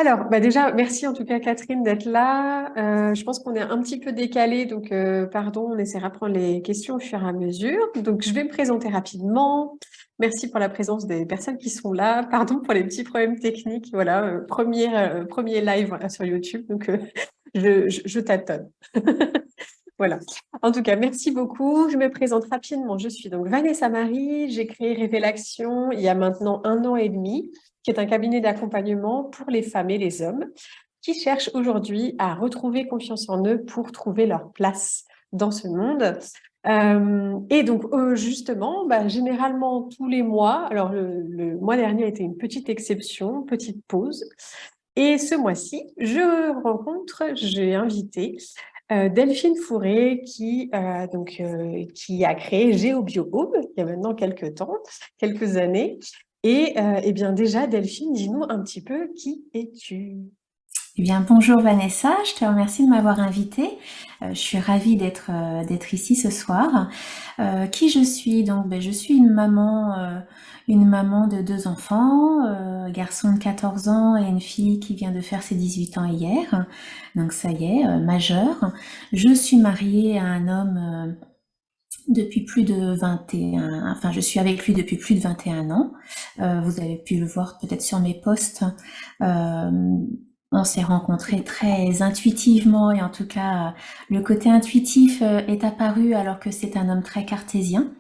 Alors, déjà, merci en tout cas Catherine d'être là. Je pense qu'on est un petit peu décalé, donc pardon, on essaiera de prendre les questions au fur et à mesure. Donc, je vais me présenter rapidement. Merci pour la présence des personnes qui sont là. Pardon pour les petits problèmes techniques. Voilà, premier live voilà, sur YouTube, donc je tâtonne. Voilà. En tout cas, merci beaucoup. Je me présente rapidement. Je suis donc Vanessa Marie. J'ai créé Révélation il y a maintenant 1 an et demi, qui est un cabinet d'accompagnement pour les femmes et les hommes qui cherchent aujourd'hui à retrouver confiance en eux pour trouver leur place dans ce monde. Et donc, justement, généralement tous les mois, alors le mois dernier a été une petite exception, petite pause. Et ce mois-ci, j'ai invité Delphine Fourré qui a créé GeoBioHome il y a maintenant quelques années. Et eh bien déjà, Delphine, dis-nous un petit peu qui es-tu? Eh bien, bonjour Vanessa, je te remercie de m'avoir invitée. Je suis ravie d'être ici ce soir. Qui je suis? Donc, je suis une maman de deux enfants, garçon de 14 ans et une fille qui vient de faire ses 18 ans hier. Donc ça y est, majeur. Je suis mariée à un homme depuis plus de 21, enfin je suis avec lui depuis plus de 21 ans. Vous avez pu le voir peut-être sur mes posts. Euh, on s'est rencontrés très intuitivement et en tout cas le côté intuitif est apparu alors que c'est un homme très cartésien.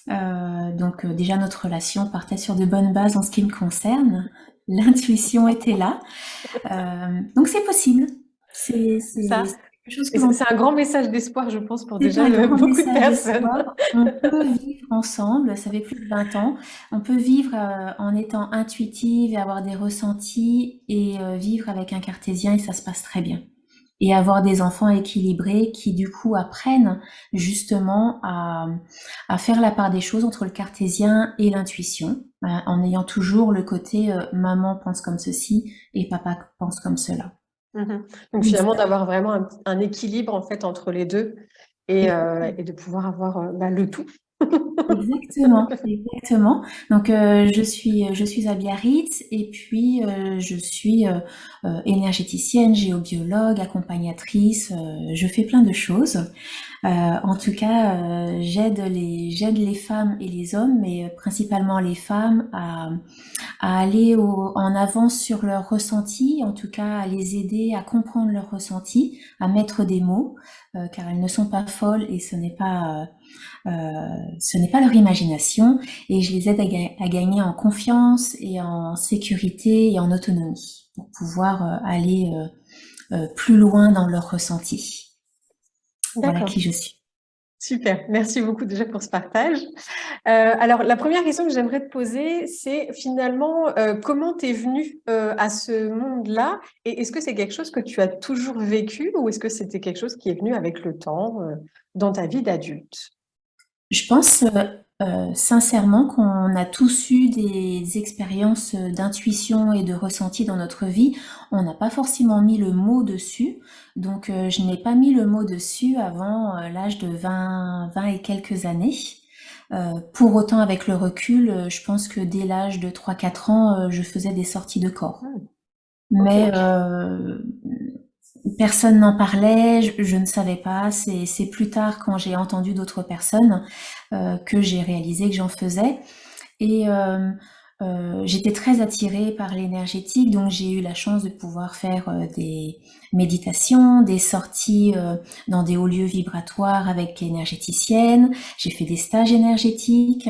Donc déjà notre relation partait sur de bonnes bases en ce qui me concerne. L'intuition était là. Donc c'est possible. C'est Ça, quelque chose et que c'est l'on c'est un grand message d'espoir, je pense, pour C'est déjà un grand beaucoup de message personnes. d'espoir. On peut vivre ensemble, ça fait plus de 20 ans. On peut vivre en étant intuitive et avoir des ressentis et vivre avec un cartésien et ça se passe très bien. Et avoir des enfants équilibrés qui du coup apprennent justement à faire la part des choses entre le cartésien et l'intuition, en ayant toujours le côté maman pense comme ceci et papa pense comme cela. Mhm. Donc Donc, finalement, d'avoir vraiment un équilibre en fait entre les deux et de pouvoir avoir le tout. exactement, exactement. Donc je suis à Biarritz et puis je suis énergéticienne, géobiologue, accompagnatrice. Je fais plein de choses. En tout cas, j'aide les femmes et les hommes, mais principalement les femmes à aller en avance sur leurs ressentis, en tout cas à les aider à comprendre leurs ressentis, à mettre des mots, car elles ne sont pas folles et ce n'est pas leur imagination, et je les aide à gagner en confiance et en sécurité et en autonomie pour pouvoir aller plus loin dans leurs ressentis. Voilà D'accord, qui je suis. super. Merci beaucoup déjà pour ce partage. Alors, la première question que j'aimerais te poser, c'est finalement comment tu es venue à ce monde-là et est-ce que c'est quelque chose que tu as toujours vécu ou est-ce que c'était quelque chose qui est venu avec le temps dans ta vie d'adulte? Je pense sincèrement qu'on a tous eu des expériences d'intuition et de ressenti dans notre vie. On n'a pas forcément mis le mot dessus. Donc je n'ai pas mis le mot dessus avant l'âge de 20 et quelques années. Pour autant, avec le recul, je pense que dès l'âge de 3-4 ans, je faisais des sorties de corps. Hmm, ok. Mais personne n'en parlait, je ne savais pas. C'est plus tard, quand j'ai entendu d'autres personnes, que j'ai réalisé que j'en faisais. Et j'étais très attirée par l'énergétique, donc j'ai eu la chance de pouvoir faire des méditations, des sorties dans des hauts lieux vibratoires avec énergéticienne. J'ai fait des stages énergétiques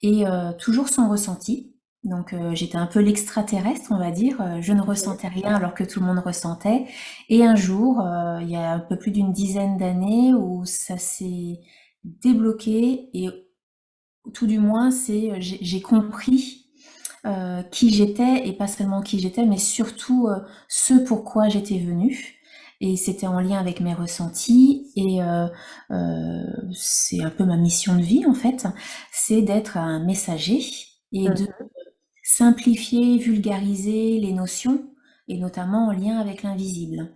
et toujours sans ressenti. Donc j'étais un peu l'extraterrestre, on va dire. Je ne ressentais rien alors que tout le monde ressentait. Et un jour, il y a un peu plus d'une dizaine d'années, où ça s'est débloqué et tout du moins j'ai compris qui j'étais, et pas seulement qui j'étais, mais surtout ce pourquoi j'étais venue. Et c'était en lien avec mes ressentis et c'est un peu ma mission de vie en fait, c'est d'être un messager et de Mhm. simplifier, vulgariser les notions, et notamment en lien avec l'invisible.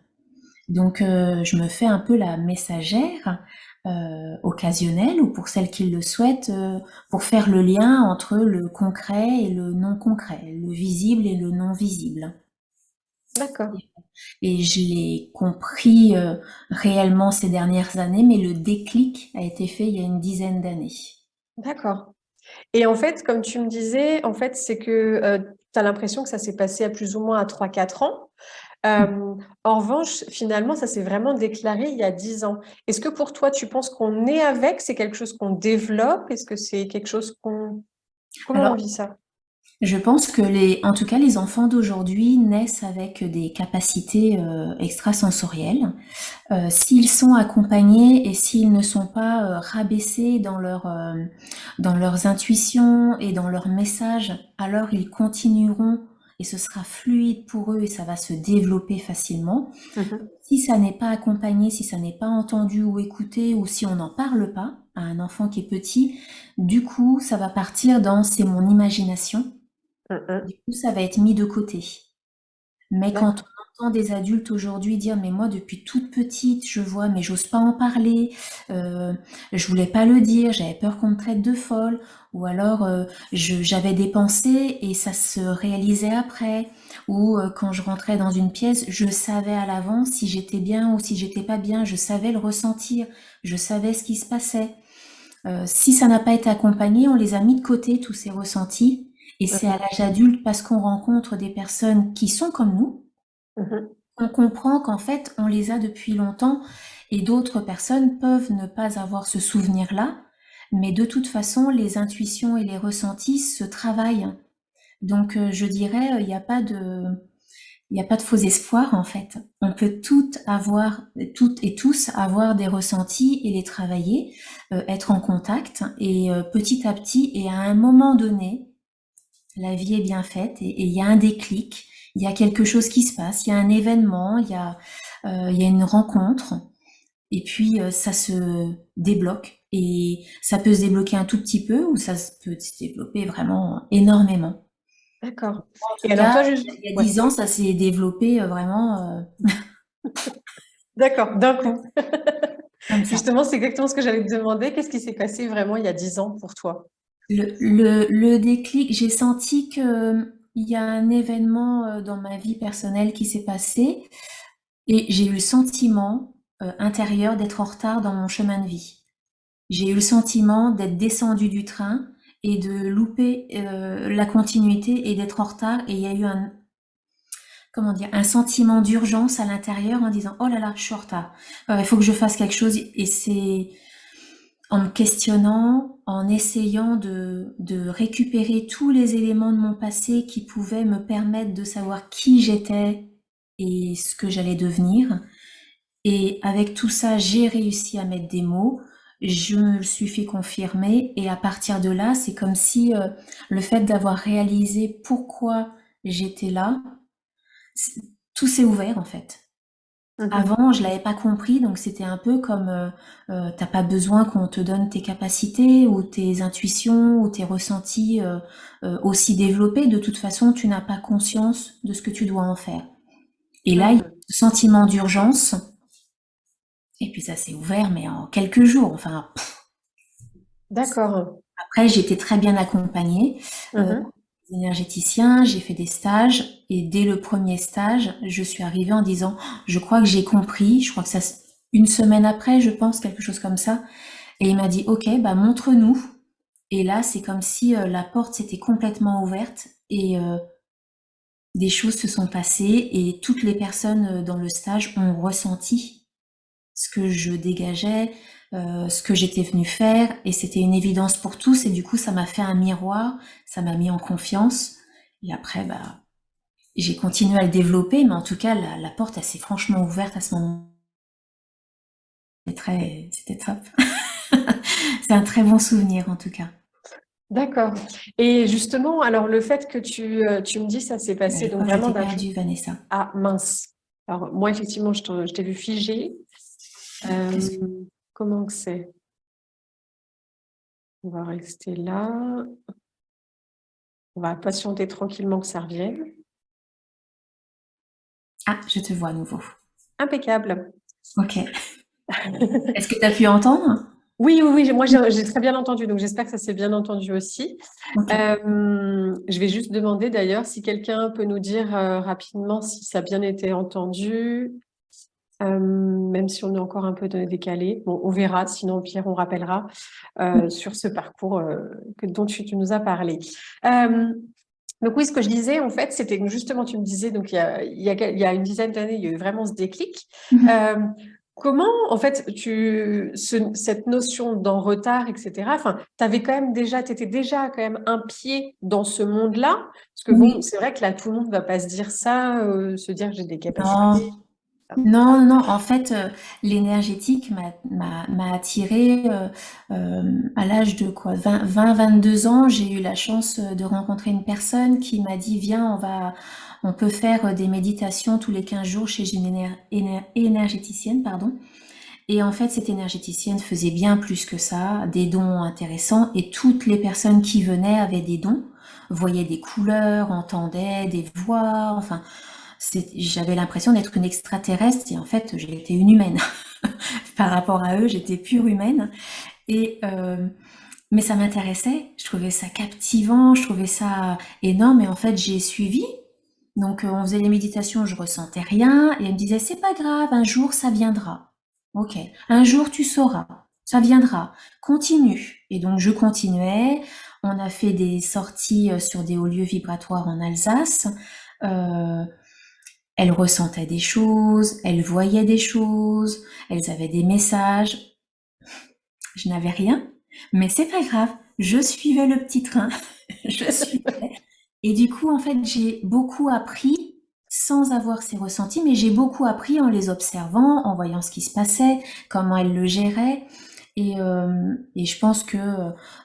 Donc je me fais un peu la messagère occasionnelle, ou pour celles qui le souhaitent, pour faire le lien entre le concret et le non concret, le visible et le non visible. D'accord, Et je l'ai compris réellement ces dernières années, mais le déclic a été fait il y a une dizaine d'années. d'accord. Et en fait, comme tu me disais, en fait, c'est que tu as l'impression que ça s'est passé à plus ou moins à 3 4 ans. En revanche, finalement, ça s'est vraiment déclaré il y a 10 ans. Est-ce que pour toi, tu penses qu'on est avec? C'est quelque chose qu'on développe? Est-ce que c'est quelque chose qu'on... Comment on Alors, vit ça? je pense que en tout cas, les enfants d'aujourd'hui naissent avec des capacités extrasensorielles. S'ils sont accompagnés et s'ils ne sont pas rabaissés dans leurs intuitions et dans leurs messages, alors ils continueront et ce sera fluide pour eux et ça va se développer facilement. Mhm. Si ça n'est pas accompagné, si ça n'est pas entendu ou écouté, ou si on n'en parle pas à un enfant qui est petit, du coup, ça va partir dans c'est mon imagination. Mhm. Du coup, ça va être mis de côté. Mais quand D'accord. on entend des adultes aujourd'hui dire mais moi depuis toute petite je vois mais j'ose pas en parler, je voulais pas le dire, j'avais peur qu'on me traite de folle, ou alors j'avais des pensées et ça se réalisait après, ou quand je rentrais dans une pièce je savais à l'avance si j'étais bien ou si j'étais pas bien, je savais le ressentir, je savais ce qui se passait. Si ça n'a pas été accompagné, on les a mis de côté, tous ces ressentis, et c'est à Mhm. l'âge adulte, parce qu'on rencontre des personnes qui sont comme nous, Mhm. on comprend qu'en fait, on les a depuis longtemps, et d'autres personnes peuvent ne pas avoir ce souvenir-là, mais de toute façon, les intuitions et les ressentis se travaillent. Donc, je dirais, il n'y a pas de faux espoir en fait. On peut toutes et tous avoir des ressentis et les travailler, être en contact et petit à petit et à un moment donné, la vie est bien faite et il y a un déclic, il y a quelque chose qui se passe, il y a un événement, il y a une rencontre et puis ça se débloque et ça peut se débloquer un tout petit peu ou peut se développer vraiment énormément. D'accord. En Et tout alors cas, toi, juste... il y a Ouais. 10 ans, ça s'est développé vraiment D'accord, d'un coup. comme ça. Justement, c'est exactement ce que j'allais te demander. Qu'est-ce qui s'est passé vraiment il y a 10 ans pour toi? Le déclic, j'ai senti que il y a un événement dans ma vie personnelle qui s'est passé et j'ai eu le sentiment intérieur d'être en retard dans mon chemin de vie. J'ai eu le sentiment d'être descendue du train et de louper la continuité et d'être en retard et il y a eu comment dire, un sentiment d'urgence à l'intérieur en disant oh là là, je suis en retard. Il faut que je fasse quelque chose et c'est en me questionnant, en essayant de récupérer tous les éléments de mon passé qui pouvaient me permettre de savoir qui j'étais et ce que j'allais devenir. Et avec tout ça, j'ai réussi à mettre des mots, je me le suis fait confirmer et à partir de là, c'est comme si le fait d'avoir réalisé pourquoi j'étais là, c- tout s'est ouvert en fait. Mhm. Avant, je l'avais pas compris, donc c'était un peu comme t'as pas besoin qu'on te donne tes capacités ou tes intuitions ou tes ressentis aussi développés. De toute façon, tu n'as pas conscience de ce que tu dois en faire. Et là, il y a Mhm. ce sentiment d'urgence, et puis ça s'est ouvert, mais en quelques jours. Enfin, D'accord. après, j'étais très bien accompagnée. Mhm. Des énergéticiens, j'ai fait des stages, et dès le premier stage, je suis arrivée en disant, je crois que j'ai compris, je crois que ça, une semaine après, je pense, quelque chose comme ça, et il m'a dit, ok, bah montre-nous. Et là, c'est comme si la porte s'était complètement ouverte et des choses se sont passées et toutes les personnes dans le stage ont ressenti ce que je dégageais, ce que j'étais venue faire, et c'était une évidence pour tous, et du coup, ça m'a fait un miroir, ça m'a mis en confiance, et après, bah, j'ai continué à le développer, mais en tout cas, la porte, elle s'est franchement ouverte à ce moment. C'était top. C'est un très bon souvenir, en tout cas. D'accord. Et justement, alors le fait que tu me dis ça s'est Mais passé je donc crois que je vraiment t'ai d'un jour. perdu, Vanessa. Ah mince. Alors moi effectivement je t'ai vu figé. Qu'est-ce que... Euh, comment que c'est? On va rester là. On va patienter tranquillement que ça revienne. Ah, je te vois à nouveau. Impeccable. Ok. Est-ce que tu as pu entendre? Oui, oui, oui, moi j'ai très bien entendu, donc j'espère que ça s'est bien entendu aussi. Ok. Je vais juste demander d'ailleurs si quelqu'un peut nous dire rapidement si ça a bien été entendu, même si on est encore un peu décalé. Bon, on verra, sinon au pire on rappellera sur ce parcours dont tu nous as parlé. Euh, donc oui, ce que je disais en fait, c'était que justement tu me disais, donc il y a une dizaine d'années, il y a eu vraiment ce déclic. Mhm. Euh, Comment, en fait, cette notion d'en retard, etc., enfin, tu étais déjà quand même un pied dans ce monde-là, parce que bon, Oui. c'est vrai que là, tout le monde ne va pas se dire ça, se dire j'ai des Non. capacités. Non, non, non. En fait, l'énergétique m'a attirée à l'âge de quoi, 22 ans. J'ai eu la chance de rencontrer une personne qui m'a dit, viens, on peut faire des méditations tous les 15 jours chez une énergéticienne, pardon. Et en fait, cette énergéticienne faisait bien plus que ça, des dons intéressants, et toutes les personnes qui venaient avaient des dons, voyaient des couleurs, entendaient des voix, enfin, j'avais l'impression d'être une extraterrestre, et en fait, j'étais une humaine. Par rapport à eux, j'étais pure humaine. Et mais ça m'intéressait, je trouvais ça captivant, je trouvais ça énorme, et en fait, j'ai suivi. Donc, on faisait les méditations, je ressentais rien, et elle me disait, c'est pas grave, un jour ça viendra. Ok, un jour tu sauras, ça viendra. Continue. Et donc, je continuais. On a fait des sorties sur des hauts lieux vibratoires en Alsace. Euh, Elles ressentaient des choses, elles voyaient des choses, elles avaient des messages. Je n'avais rien, mais c'est pas grave. Je suivais le petit train. Je suivais. Et du coup, en fait, j'ai beaucoup appris sans avoir ces ressentis, mais j'ai beaucoup appris en les observant, en voyant ce qui se passait, comment elles le géraient. Et je pense que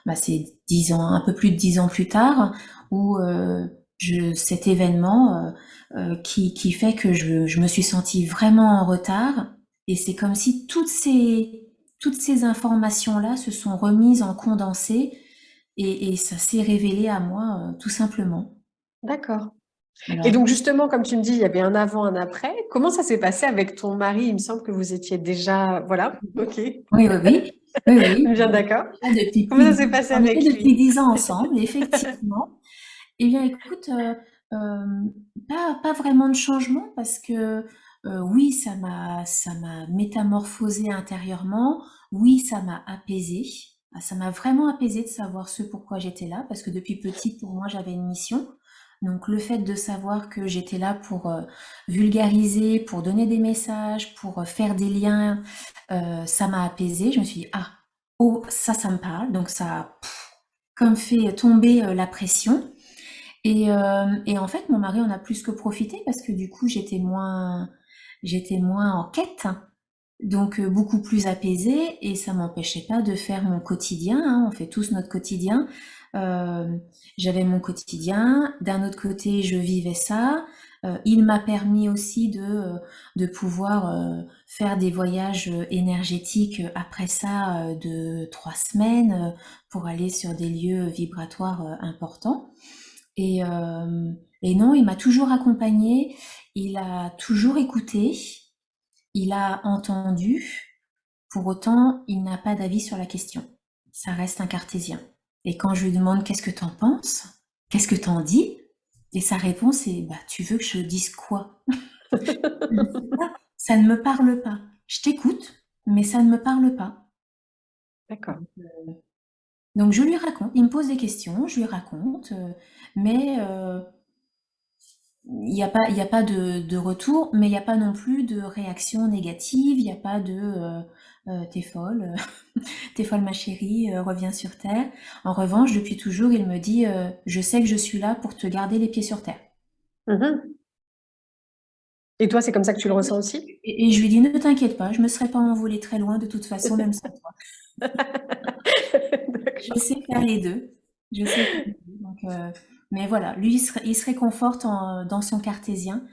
bah, c'est 10 ans, un peu plus de 10 ans plus tard, où cet événement qui fait que je me suis sentie vraiment en retard. Et c'est comme si toutes ces informations-là se sont remises en condensé et ça s'est révélé à moi tout simplement. D'accord. Et Voilà. donc justement, comme tu me dis, il y avait un avant, un après. Comment ça s'est passé avec ton mari? Il me semble que vous étiez déjà, voilà, ok, Oui, oui, oui. Oui, oui. bien d'accord. Déjà depuis Comment plus ça de s'est passé on était avec depuis lui? 10 ans ensemble, effectivement. Eh bien, écoute, pas vraiment de changement parce que oui, ça m'a métamorphosée intérieurement. Oui, ça m'a apaisée. Ah, ça m'a vraiment apaisée de savoir ce pourquoi j'étais là, parce que depuis petite, pour moi, j'avais une mission. Donc, le fait de savoir que j'étais là pour vulgariser, pour donner des messages, pour faire des liens, ça m'a apaisée. Je me suis dit, ah, oh, ça me parle. Donc, ça a comme fait tomber la pression. Et en fait, mon mari en a plus que profité parce que du coup, j'étais moins en quête, donc beaucoup plus apaisée et ça m'empêchait pas de faire mon quotidien, hein, on fait tous notre quotidien. Euh, J'avais mon quotidien, d'un autre côté, je vivais ça. Il m'a permis aussi de pouvoir faire des voyages énergétiques après ça de 3 semaines pour aller sur des lieux vibratoires importants. Et non, il m'a toujours accompagné, il a toujours écouté, il a entendu. Pour autant, il n'a pas d'avis sur la question. Ça reste un cartésien. Et quand je lui demande qu'est-ce que t'en penses, qu'est-ce que t'en dis, et sa réponse est bah tu veux que je dise quoi? Je ne sais pas, ça ne me parle pas. Je t'écoute, mais ça ne me parle pas. D'accord. Donc je lui raconte, il me pose des questions, je lui raconte, mais il y a pas de retour, mais il n'y a pas non plus de réaction négative, il n'y a pas de t'es folle, t'es folle ma chérie, reviens sur terre. En revanche, depuis toujours, il me dit je sais que je suis là pour te garder les pieds sur terre. Mhm. Et toi, c'est comme ça que tu le ressens aussi? Et je lui dis ne t'inquiète pas, je me serais pas envolée très loin de toute façon, même sans toi. Je D'accord. sais faire les deux. Je sais faire les deux. Donc, mais voilà, lui, il se réconforte dans son cartésien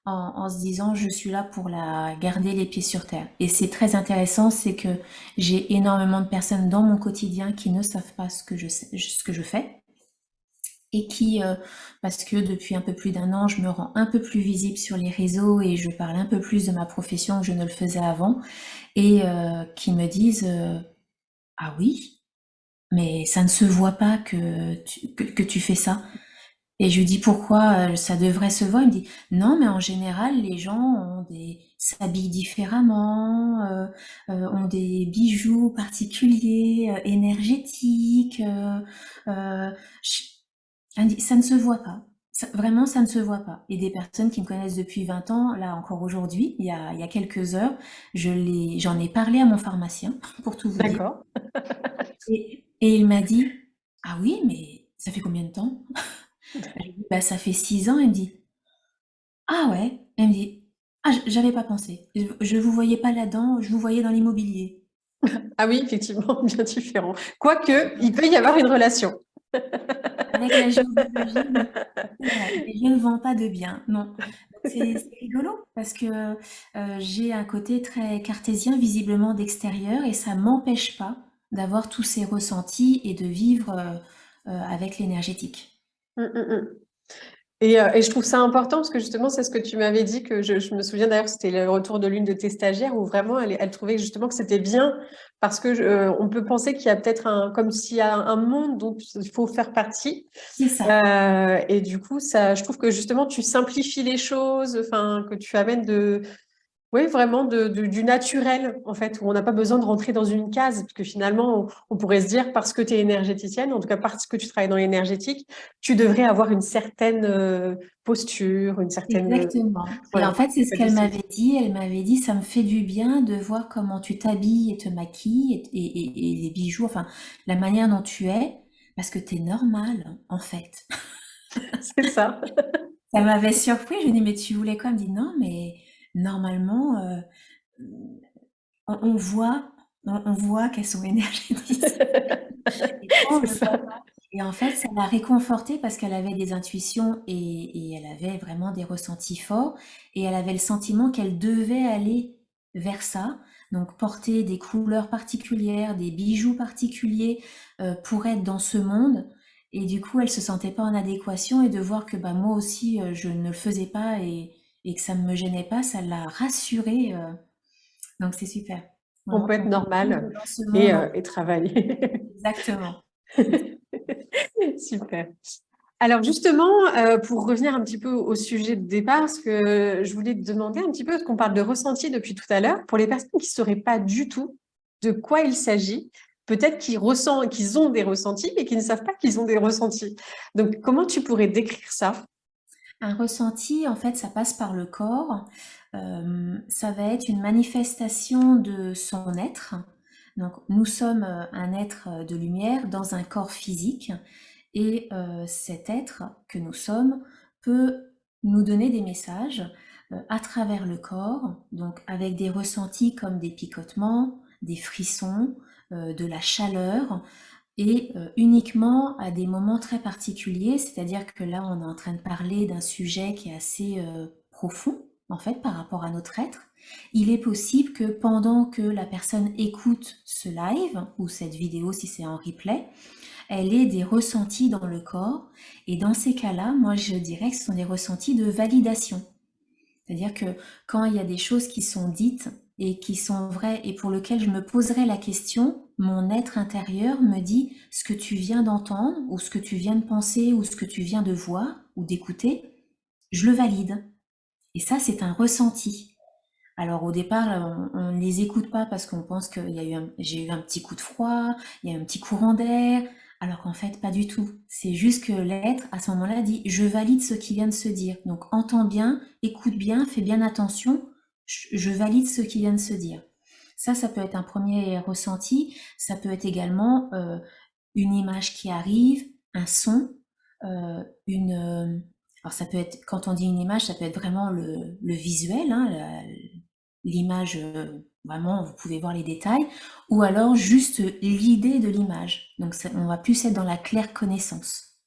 en se disant je suis là pour la garder les pieds sur terre. Et c'est très intéressant, c'est que j'ai énormément de personnes dans mon quotidien qui ne savent pas ce que je fais et qui, parce que depuis un peu plus d'un an, je me rends un peu plus visible sur les réseaux et je parle un peu plus de ma profession que je ne le faisais avant, et qui me disent ah oui, mais ça ne se voit pas que tu fais ça. Et je lui dis pourquoi ça devrait se voir. Il me dit non, mais en général, les gens s'habillent différemment, ont des bijoux particuliers, énergétiques. Euh, je- elle me dit, ça ne se voit pas. Vraiment, ça ne se voit pas. Et des personnes qui me connaissent depuis 20 ans, là encore aujourd'hui, il y a quelques heures, j'en ai parlé à mon pharmacien, pour tout vous dire. D'accord. Et il m'a dit, ah oui, mais ça fait combien de temps? Je lui dis, bah, ça fait 6 ans. Elle me dit, ah ouais. Elle me dit, ah, j'avais pas pensé. Je vous voyais pas là-dedans, je vous voyais dans l'immobilier. Ah oui, effectivement, bien différent. Quoique, il peut y avoir une relation. Avec la géobiologie, oui, c'est vrai. Mais je ne vends pas de biens, non. Donc c'est rigolo parce que j'ai un côté très cartésien, visiblement d'extérieur, et ça m'empêche pas d'avoir tous ces ressentis et de vivre avec l'énergétique. Mm, mm, mm. Et je trouve ça important parce que justement, c'est ce que tu m'avais dit, que je me souviens d'ailleurs, c'était le retour de l'une de tes stagiaires où vraiment elle trouvait justement que c'était bien parce que on peut penser qu'il y a peut-être comme s'il y a un monde dont il faut faire partie. C'est ça. Et du coup, ça, je trouve que justement, tu simplifies les choses, enfin, que tu amènes oui, vraiment du naturel, en fait, où on n'a pas besoin de rentrer dans une case, parce que finalement, on pourrait se dire, parce que tu es énergéticienne, en tout cas parce que tu travailles dans l'énergétique, tu devrais avoir une certaine posture, une certaine... Exactement. Et en voilà, fait, c'est ce pas du qu'elle tout. m'avait dit. Elle m'avait dit, ça me fait du bien de voir comment tu t'habilles et te maquilles et les bijoux, enfin, la manière dont tu es, parce que t'es normal, en fait. C'est ça. Ça m'avait surpris. Je lui ai dit, mais tu voulais quoi? Elle me dit, non, mais normalement, on voit, on voit qu'elles sont énergétiques. Et toi, on C'est le voit ça. pas. Et en fait, ça l'a réconfortée parce qu'elle avait des intuitions et elle avait vraiment des ressentis forts. Et elle avait le sentiment qu'elle devait aller vers ça. Donc, porter des couleurs particulières, des bijoux particuliers pour être dans ce monde. Et du coup, elle se sentait pas en adéquation et de voir que bah, moi aussi, je ne le faisais pas et que ça ne me gênait pas, ça l'a rassurée. Donc, c'est super. On Vraiment peut être qu'on normal vivre dans ce monde. et travailler. Exactement. Super. Alors justement, pour revenir un petit peu au sujet de départ, parce que je voulais te demander un petit peu, parce qu'on parle de ressenti depuis tout à l'heure, pour les personnes qui ne sauraient pas du tout de quoi il s'agit, peut-être qu'ils ont des ressentis, mais qui ne savent pas qu'ils ont des ressentis. Donc, comment tu pourrais décrire ça? Un ressenti, en fait, ça passe par le corps. Ça va être une manifestation de son être. Donc, nous sommes un être de lumière dans un corps physique et cet être que nous sommes peut nous donner des messages à travers le corps, donc avec des ressentis comme des picotements, des frissons, de la chaleur, et uniquement à des moments très particuliers, c'est-à-dire que là, on est en train de parler d'un sujet qui est assez profond, en fait, par rapport à notre être. Il est possible que pendant que la personne écoute ce live ou cette vidéo, si c'est en replay, elle ait des ressentis dans le corps. Et dans ces cas-là, moi, je dirais que ce sont des ressentis de validation. C'est-à-dire que quand il y a des choses qui sont dites et qui sont vraies et pour lesquelles je me poserai la question, mon être intérieur me dit ce que tu viens d'entendre ou ce que tu viens de penser ou ce que tu viens de voir ou d'écouter, je le valide. Et ça, c'est un ressenti. Alors au départ, on ne les écoute pas parce qu'on pense que j'ai eu un petit coup de froid, il y a eu un petit courant d'air, alors qu'en fait pas du tout. C'est juste que l'être à ce moment-là dit je valide ce qui vient de se dire. Donc entends bien, écoute bien, fais bien attention, je valide ce qui vient de se dire. Ça peut être un premier ressenti. Ça peut être également une image qui arrive, un son, une alors ça peut être, quand on dit une image, ça peut être vraiment le visuel, hein, l'image, vraiment, vous pouvez voir les détails, ou alors juste l'idée de l'image. Donc on va plus être dans la claire connaissance.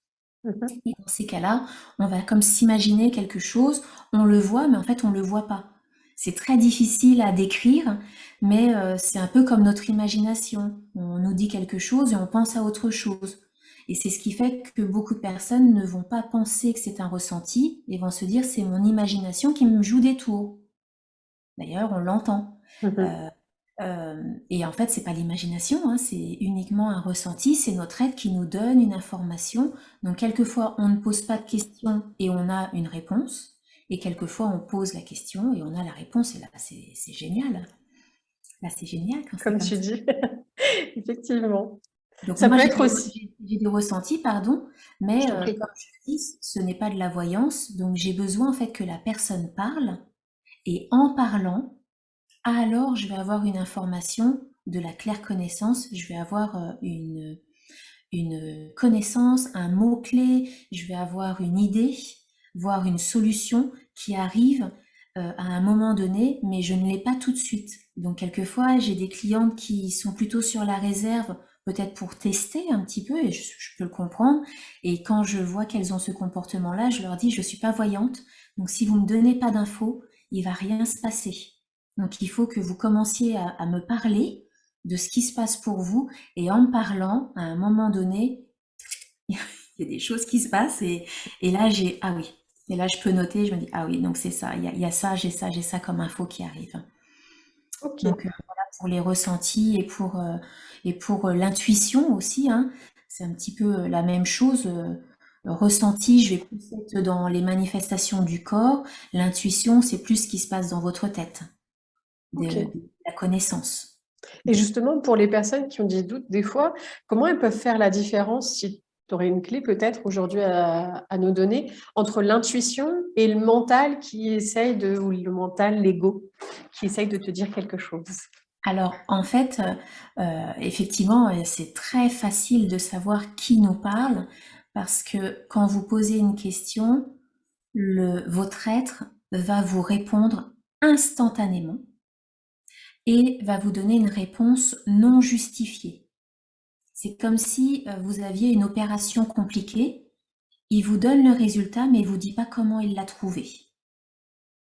Mhm. Et dans ces cas-là, on va comme s'imaginer quelque chose, on le voit, mais en fait on le voit pas. C'est très difficile à décrire, mais c'est un peu comme notre imagination. On nous dit quelque chose et on pense à autre chose. Et c'est ce qui fait que beaucoup de personnes ne vont pas penser que c'est un ressenti et vont se dire c'est mon imagination qui me joue des tours. D'ailleurs, on l'entend. Mhm. Euh, Et en fait, c'est pas l'imagination, hein, c'est uniquement un ressenti, c'est notre être qui nous donne une information. Donc, quelquefois, on ne pose pas de questions et on a une réponse. Et quelquefois, on pose la question et on a la réponse. Et là, c'est génial. Là, c'est génial quand c'est comme comme tu ça. dis. Effectivement. Donc, Ça moi, peut être aussi. j'ai des ressentis, pardon, Je mais t'en prie. comme je dis, ce n'est pas de la voyance. Donc, j'ai besoin, en fait, que la personne parle. Et en parlant, alors je vais avoir une information, de la claire connaissance, je vais avoir une connaissance, un mot-clé, je vais avoir une idée, voire une solution qui arrive à un moment donné, mais je ne l'ai pas tout de suite. Donc quelquefois, j'ai des clientes qui sont plutôt sur la réserve, peut-être pour tester un petit peu, et je peux le comprendre. Et quand je vois qu'elles ont ce comportement-là, je leur dis, je suis pas voyante, donc si vous me donnez pas d'infos, il va rien se passer. Donc il faut que vous commenciez à me parler de ce qui se passe pour vous, et en me parlant, à un moment donné, il y a des choses qui se passent, et là ah oui, et là je peux noter, je me dis, ah oui, donc c'est ça, il y a ça, j'ai ça comme info qui arrive. Ok. Donc voilà pour les ressentis et pour l'intuition aussi, hein, c'est un petit peu la même chose. Ressenti, je vais plus être dans les manifestations du corps. L'intuition, c'est plus ce qui se passe dans votre tête, de Ok. la connaissance. Et justement, pour les personnes qui ont des doutes des fois, comment elles peuvent faire la différence, si tu aurais une clé peut-être aujourd'hui à nous donner, entre l'intuition et le mental qui essaye ou le mental, l'ego, qui essaye de te dire quelque chose? Alors, en fait, effectivement, c'est très facile de savoir qui nous parle parce que quand vous posez une question, votre être va vous répondre instantanément et va vous donner une réponse non justifiée. C'est comme si vous aviez une opération compliquée, il vous donne le résultat, mais il vous dit pas comment il l'a trouvé.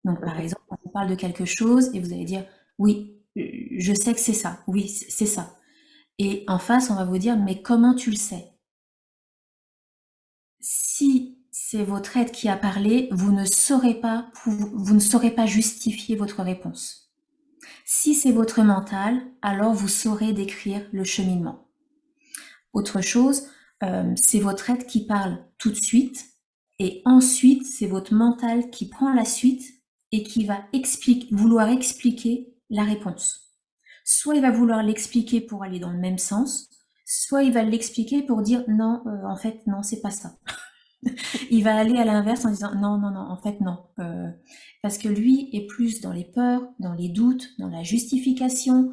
Donc, par exemple, on vous parle de quelque chose et vous allez dire, oui, je sais que c'est ça, oui, c'est ça. Et en face, on va vous dire, mais comment tu le sais? Si c'est votre être qui a parlé, vous ne saurez pas justifier votre réponse. Si c'est votre mental, alors vous saurez décrire le cheminement. Autre chose, c'est votre être qui parle tout de suite, et ensuite, c'est votre mental qui prend la suite et qui va vouloir expliquer la réponse. Soit il va vouloir l'expliquer pour aller dans le même sens, soit il va l'expliquer pour dire non, en fait, non, c'est pas ça. Il va aller à l'inverse en disant non, non, non, en fait, non. Parce que lui est plus dans les peurs, dans les doutes, dans la justification.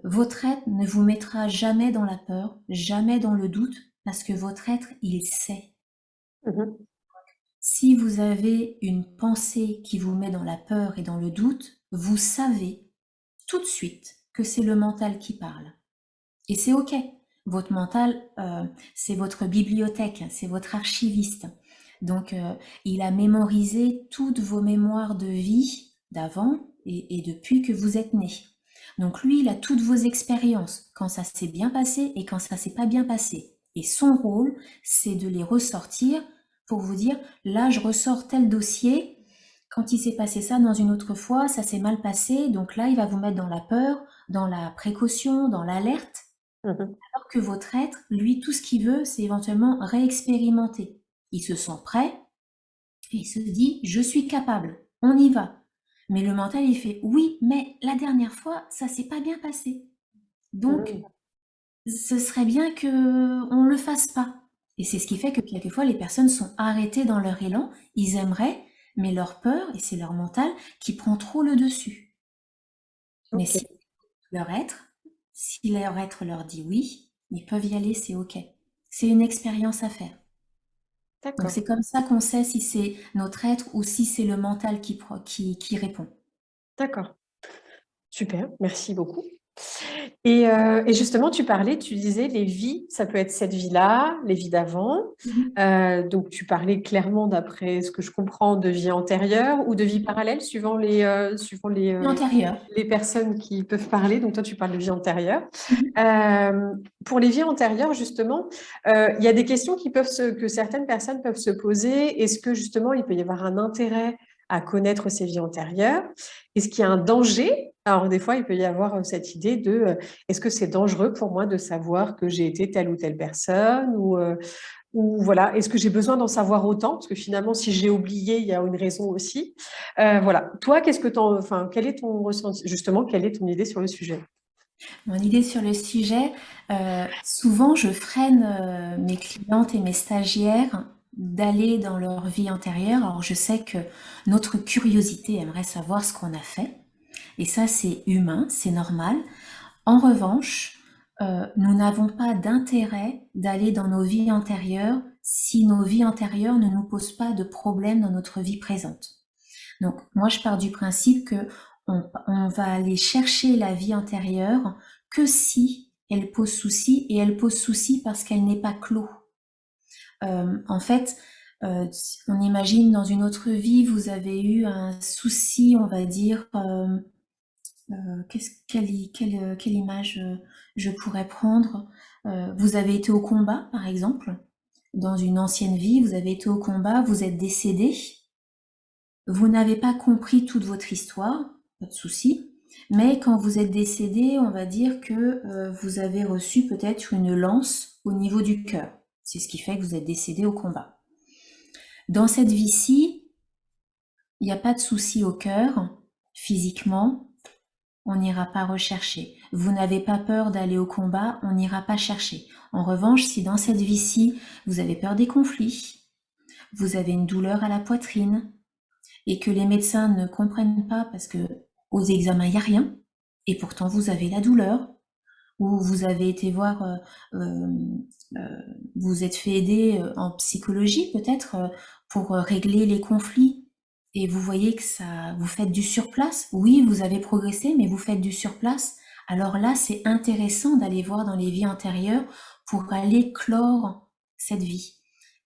Votre être ne vous mettra jamais dans la peur, jamais dans le doute, parce que votre être, il sait. Mhm. Si vous avez une pensée qui vous met dans la peur et dans le doute, vous savez tout de suite que c'est le mental qui parle. Et c'est OK. Votre mental, c'est votre bibliothèque, c'est votre archiviste. Donc, il a mémorisé toutes vos mémoires de vie d'avant et depuis que vous êtes né. Donc, lui, il a toutes vos expériences, quand ça s'est bien passé et quand ça s'est pas bien passé. Et son rôle, c'est de les ressortir pour vous dire, là, je ressors tel dossier. Quand il s'est passé ça dans une autre fois, ça s'est mal passé. Donc là, il va vous mettre dans la peur, dans la précaution, dans l'alerte. Mhm. Alors que votre être, lui, tout ce qu'il veut, c'est éventuellement réexpérimenter. Il se sent prêt et il se dit, je suis capable, on y va. Mais le mental, il fait, oui, mais la dernière fois, ça s'est pas bien passé. Donc, Mhm. ce serait bien que on le fasse pas. Et c'est ce qui fait que quelquefois, les personnes sont arrêtées dans leur élan, ils aimeraient, mais leur peur, et c'est leur mental, qui prend trop le dessus. Mais Ok, si leur être leur dit oui, ils peuvent y aller, c'est OK. C'est une expérience à faire. Donc d'accord, c'est comme ça qu'on sait si c'est notre être ou si c'est le mental qui répond. d'accord. Super, merci beaucoup. Et justement, tu disais les vies, ça peut être cette vie-là, les vies d'avant. Mhm. Donc, tu parlais clairement, d'après ce que je comprends, de vie antérieure ou de vie parallèle, L'antérieur. les personnes qui peuvent parler. Donc, toi, tu parles de vie antérieure. Mhm. Pour les vies antérieures, justement, il y a des questions que certaines personnes peuvent se poser. Est-ce que, justement, il peut y avoir un intérêt à connaître ses vies antérieures? Est-ce qu'il y a un danger? Alors, des fois, il peut y avoir cette idée de est-ce que c'est dangereux pour moi de savoir que j'ai été telle ou telle personne? Ou voilà, est-ce que j'ai besoin d'en savoir autant? Parce que finalement, si j'ai oublié, il y a une raison aussi. Voilà. Toi, enfin, quel est ton ressenti? Justement, quelle est ton idée sur le sujet? Mon idée sur le sujet, souvent je freine mes clientes et mes stagiaires d'aller dans leur vie antérieure. Alors je sais que notre curiosité aimerait savoir ce qu'on a fait, et ça c'est humain, c'est normal. En revanche, nous n'avons pas d'intérêt d'aller dans nos vies antérieures si nos vies antérieures ne nous posent pas de problème dans notre vie présente. Donc moi je pars du principe que on va aller chercher la vie antérieure que si elle pose souci, et elle pose souci parce qu'elle n'est pas clos. En fait, on imagine dans une autre vie, vous avez eu un souci, on va dire, quelle image je pourrais prendre? Vous avez été au combat, par exemple. Dans une ancienne vie, vous avez été au combat, vous êtes décédé. Vous n'avez pas compris toute votre histoire, pas de souci. Mais quand vous êtes décédé, on va dire que vous avez reçu peut-être une lance au niveau du cœur. C'est ce qui fait que vous êtes décédé au combat. Dans cette vie-ci, il n'y a pas de souci au cœur, physiquement, on n'ira pas rechercher. Vous n'avez pas peur d'aller au combat, on n'ira pas chercher. En revanche, si dans cette vie-ci, vous avez peur des conflits, vous avez une douleur à la poitrine, et que les médecins ne comprennent pas parce que aux examens, il n'y a rien, et pourtant vous avez la douleur, ou vous avez été voir, vous êtes fait aider en psychologie peut-être pour régler les conflits, et vous voyez que ça, vous faites du surplace. Oui, vous avez progressé, mais vous faites du surplace. Alors là, c'est intéressant d'aller voir dans les vies antérieures pour aller clore cette vie.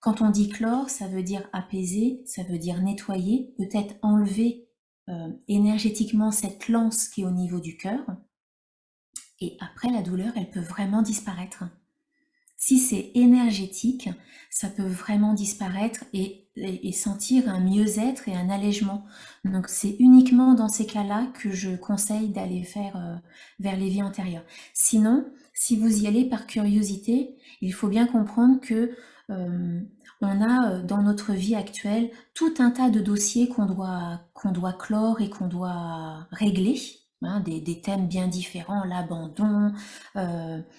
Quand on dit clore, ça veut dire apaiser, ça veut dire nettoyer, peut-être enlever énergétiquement cette lance qui est au niveau du cœur. Et après, la douleur, elle peut vraiment disparaître. Si c'est énergétique, ça peut vraiment disparaître et sentir un mieux-être et un allègement. Donc c'est uniquement dans ces cas-là que je conseille d'aller faire vers les vies antérieures. Sinon, si vous y allez par curiosité, il faut bien comprendre que on a dans notre vie actuelle tout un tas de dossiers qu'on doit clore et qu'on doit régler. Hein, des thèmes bien différents, l'abandon, la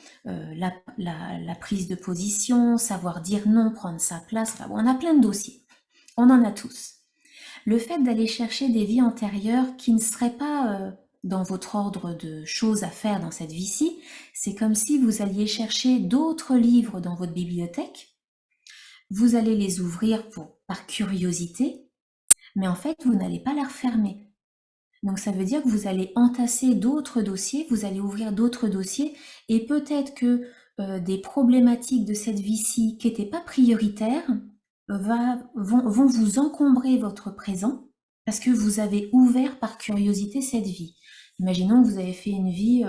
prise de position, savoir dire non, prendre sa place. Enfin, bon, on a plein de dossiers, on en a tous. Le fait d'aller chercher des vies antérieures qui ne seraient pas dans votre ordre de choses à faire dans cette vie-ci, c'est comme si vous alliez chercher d'autres livres dans votre bibliothèque, vous allez les ouvrir par curiosité, mais en fait, vous n'allez pas les refermer. Donc ça veut dire que vous allez entasser d'autres dossiers, vous allez ouvrir d'autres dossiers, et peut-être que des problématiques de cette vie-ci qui n'étaient pas prioritaires vont vous encombrer votre présent parce que vous avez ouvert par curiosité cette vie. Imaginons que vous avez fait une vie,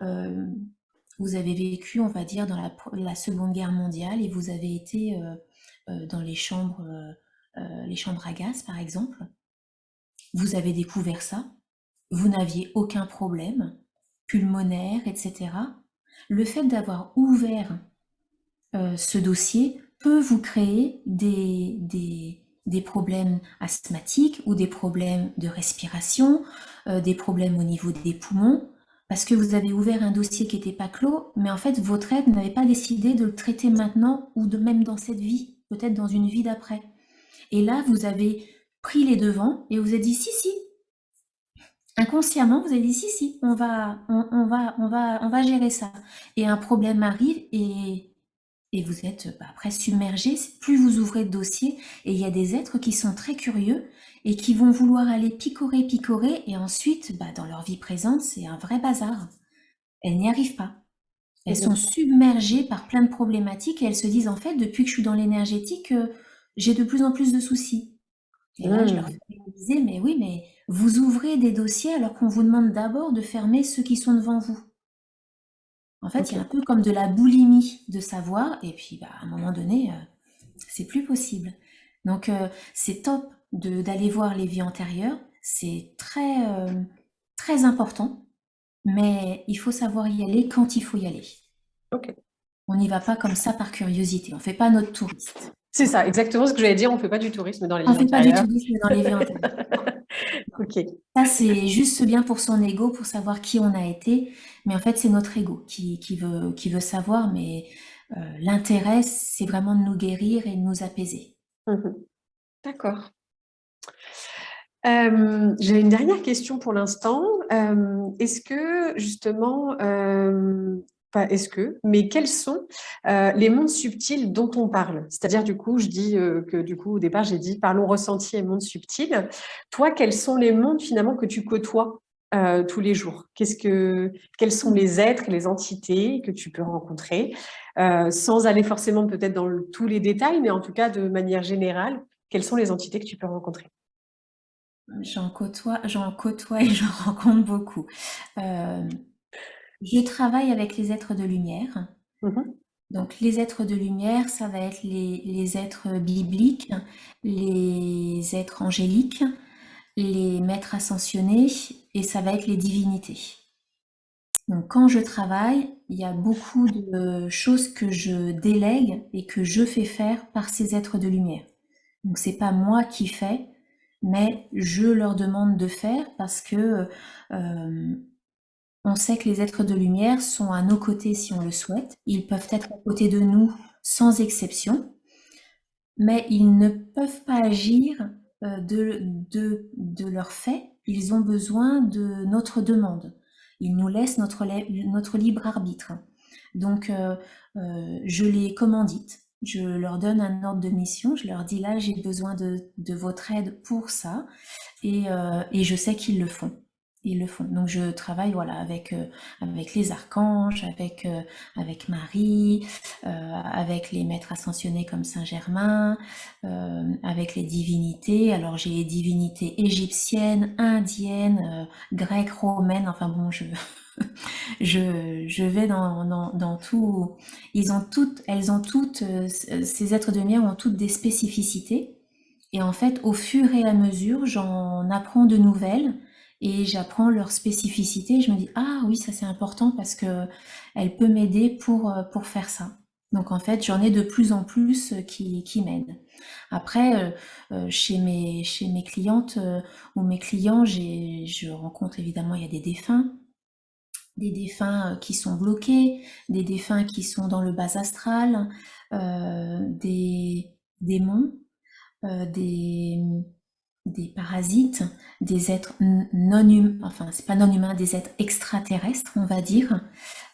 vous avez vécu, on va dire, dans la Seconde Guerre mondiale, et vous avez été dans les chambres à gaz, par exemple. Vous avez découvert ça, vous n'aviez aucun problème pulmonaire, etc. Le fait d'avoir ouvert ce dossier peut vous créer des problèmes asthmatiques ou des problèmes de respiration, des problèmes au niveau des poumons, parce que vous avez ouvert un dossier qui n'était pas clos, mais en fait votre aide n'avait pas décidé de le traiter maintenant ou de même dans cette vie, peut-être dans une vie d'après. Et là, vous avez pris les devants et vous avez dit si, inconsciemment, vous avez dit si, on va gérer ça. Et un problème arrive et vous êtes après submergé. Plus vous ouvrez de dossiers, et il y a des êtres qui sont très curieux et qui vont vouloir aller picorer, et ensuite, dans leur vie présente, c'est un vrai bazar. Elles n'y arrivent pas. Elles sont submergées par plein de problématiques et elles se disent en fait, depuis que je suis dans l'énergétique, j'ai de plus en plus de soucis. Et là, je leur fais réaliser, mais oui, mais vous ouvrez des dossiers alors qu'on vous demande d'abord de fermer ceux qui sont devant vous. En fait, il y a un peu comme de la boulimie de savoir, et puis à un moment donné, c'est plus possible. Donc c'est top d'aller voir les vies antérieures, c'est très important, mais il faut savoir y aller quand il faut y aller. Ok. On n'y va pas comme ça par curiosité, on fait pas notre touriste. C'est ça, exactement ce que j'allais dire. On fait pas du tourisme dans les On vies fait pas du antérieures. tourisme dans les vies antérieures. Ok. Ça, c'est juste bien pour son ego, pour savoir qui on a été, mais en fait, c'est notre ego qui veut savoir, mais l'intérêt, c'est vraiment de nous guérir et de nous apaiser. Mhm. D'accord. J'ai une dernière question pour l'instant. Est-ce que justement, pas est-ce que, mais quels sont les mondes subtils dont on parle? C'est-à-dire du coup, je dis que du coup au départ j'ai dit parlons ressenti et mondes subtils. Toi, quels sont les mondes finalement que tu côtoies tous les jours? Quels sont les êtres et les entités que tu peux rencontrer sans aller forcément peut-être dans tous les détails, mais en tout cas de manière générale, quelles sont les entités que tu peux rencontrer? J'en côtoie et j'en rencontre beaucoup. Euh, je travaille avec les êtres de lumière. Mhm. Donc les êtres de lumière, ça va être les êtres bibliques, les êtres angéliques, les maîtres ascensionnés et ça va être les divinités. Donc quand je travaille, il y a beaucoup de choses que je délègue et que je fais faire par ces êtres de lumière. Donc c'est pas moi qui fais, mais je leur demande de faire parce que on sait que les êtres de lumière sont à nos côtés si on le souhaite. Ils peuvent être à côté de nous sans exception, mais ils ne peuvent pas agir de leur fait. Ils ont besoin de notre demande. Ils nous laissent notre libre arbitre. Donc, je les commandite. Je leur donne un ordre de mission. Je leur dis là, j'ai besoin de votre aide pour ça. Et je sais qu'ils le font. Ils le font. Donc je travaille voilà avec les archanges, avec Marie, avec les maîtres ascensionnés comme Saint Germain, avec les divinités. Alors j'ai les divinités égyptiennes, indiennes, grecques, romaines. Enfin bon, je vais dans tout. Elles ont toutes, ces êtres de lumière ont toutes des spécificités. Et en fait, au fur et à mesure, j'en apprends de nouvelles et j'apprends leur spécificité. Je me dis, ah oui, ça c'est important parce que elle peut m'aider pour faire ça. Donc en fait, j'en ai de plus en plus qui m'aident. Après, chez mes clientes ou mes clients, je rencontre évidemment, il y a des défunts qui sont bloqués, des défunts qui sont dans le bas astral, des démons, des parasites, des êtres non humains, enfin c'est pas non humains, des êtres extraterrestres, on va dire.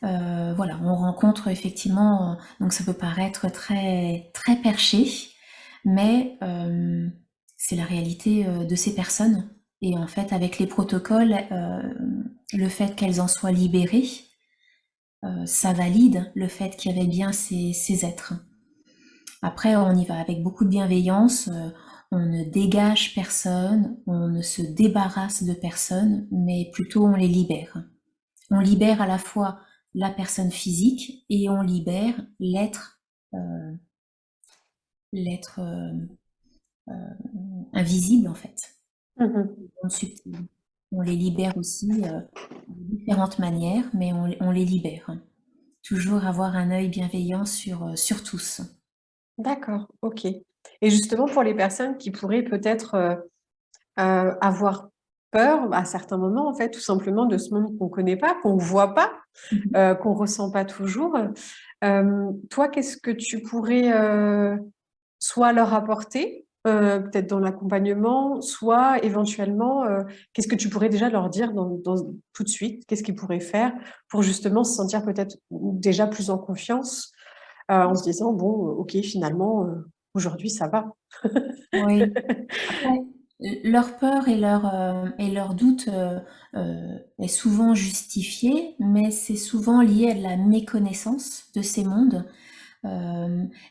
Voilà, on rencontre effectivement, donc ça peut paraître très perché, mais c'est la réalité de ces personnes. Et en fait, avec les protocoles, le fait qu'elles en soient libérées, ça valide le fait qu'il y avait bien ces êtres. Après, on y va avec beaucoup de bienveillance. On ne dégage personne, on ne se débarrasse de personne, mais plutôt on les libère. On libère à la fois la personne physique et on libère euh, l'être invisible en fait, Mhm. subtil. On les libère aussi de différentes manières, mais on les libère. Toujours avoir un œil bienveillant sur tous. D'accord, ok. Et justement, pour les personnes qui pourraient peut-être avoir peur à certains moments, en fait, tout simplement de ce monde qu'on ne connaît pas, qu'on ne voit pas, qu'on ne ressent pas toujours, toi, qu'est-ce que tu pourrais soit leur apporter, peut-être dans l'accompagnement, soit éventuellement, qu'est-ce que tu pourrais déjà leur dire tout de suite? Qu'est-ce qu'ils pourraient faire pour justement se sentir peut-être déjà plus en confiance en se disant, bon, ok, finalement, aujourd'hui, ça va. Oui. Après, leur peur et leur doute est souvent justifié, mais c'est souvent lié à de la méconnaissance de ces mondes